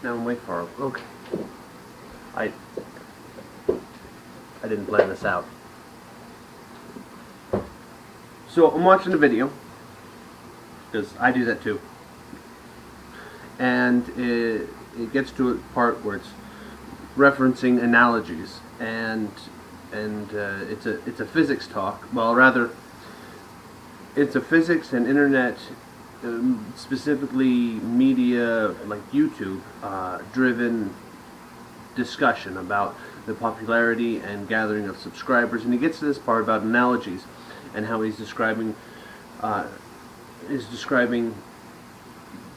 Now I'm way far. Okay. I didn't plan this out. So I'm watching a video, because I do that too. And it gets to a part where it's referencing analogies, and it's a physics talk. Well, rather, it's a physics and internet, specifically media like YouTube, driven discussion about the popularity and gathering of subscribers. And he gets to this part about analogies and how he's describing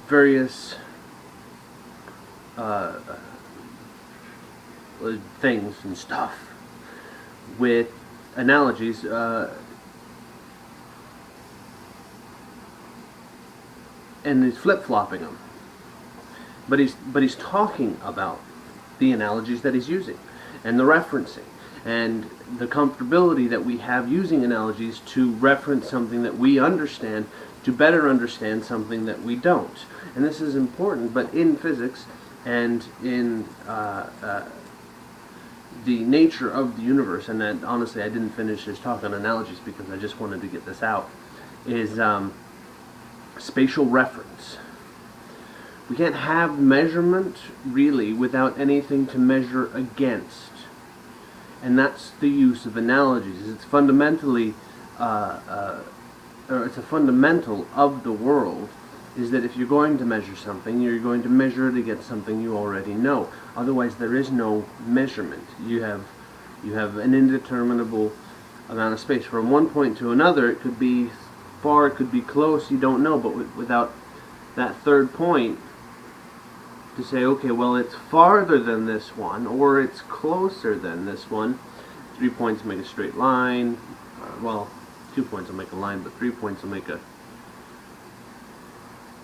various things and stuff with analogies, and he's flip-flopping them, but he's talking about the analogies that he's using and the referencing and the comfortability that we have using analogies to reference something that we understand to better understand something that we don't. And this is important, but in physics and in the nature of the universe, and that honestly I didn't finish his talk on analogies because I just wanted to get this out, is spatial reference. We can't have measurement really without anything to measure against, and that's the use of analogies. It's fundamentally, or it's a fundamental of the world, is that if you're going to measure something, you're going to measure it against something you already know. Otherwise, there is no measurement. You have an indeterminable amount of space. From one point to another, it could be far, it could be close, you don't know, but without that third point to say, okay, well, it's farther than this one, or it's closer than this one. 3 points make a straight line. Well, 2 points will make a line, but 3 points will make a...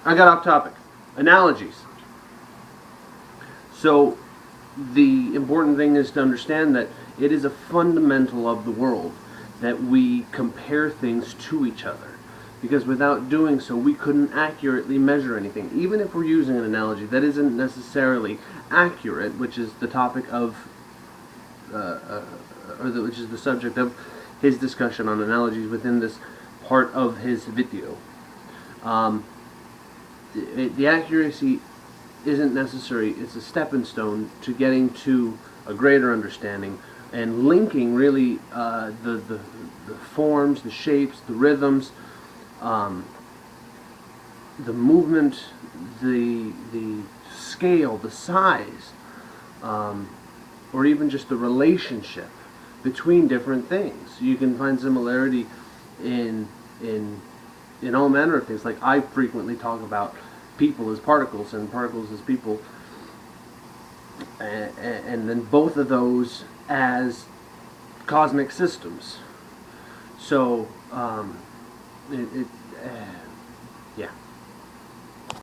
I got off topic. Analogies. So the important thing is to understand that it is a fundamental of the world that we compare things to each other, because without doing so we couldn't accurately measure anything. Even if we're using an analogy that isn't necessarily accurate, which is the topic of which is the subject of his discussion on analogies within this part of his video. The accuracy isn't necessary. It's a stepping stone to getting to a greater understanding and linking really the forms, the shapes, the rhythms, the movement, the scale, the size, or even just the relationship between different things. You can find similarity in all manner of things. Like I frequently talk about people as particles and particles as people, and then both of those as cosmic systems. So yeah.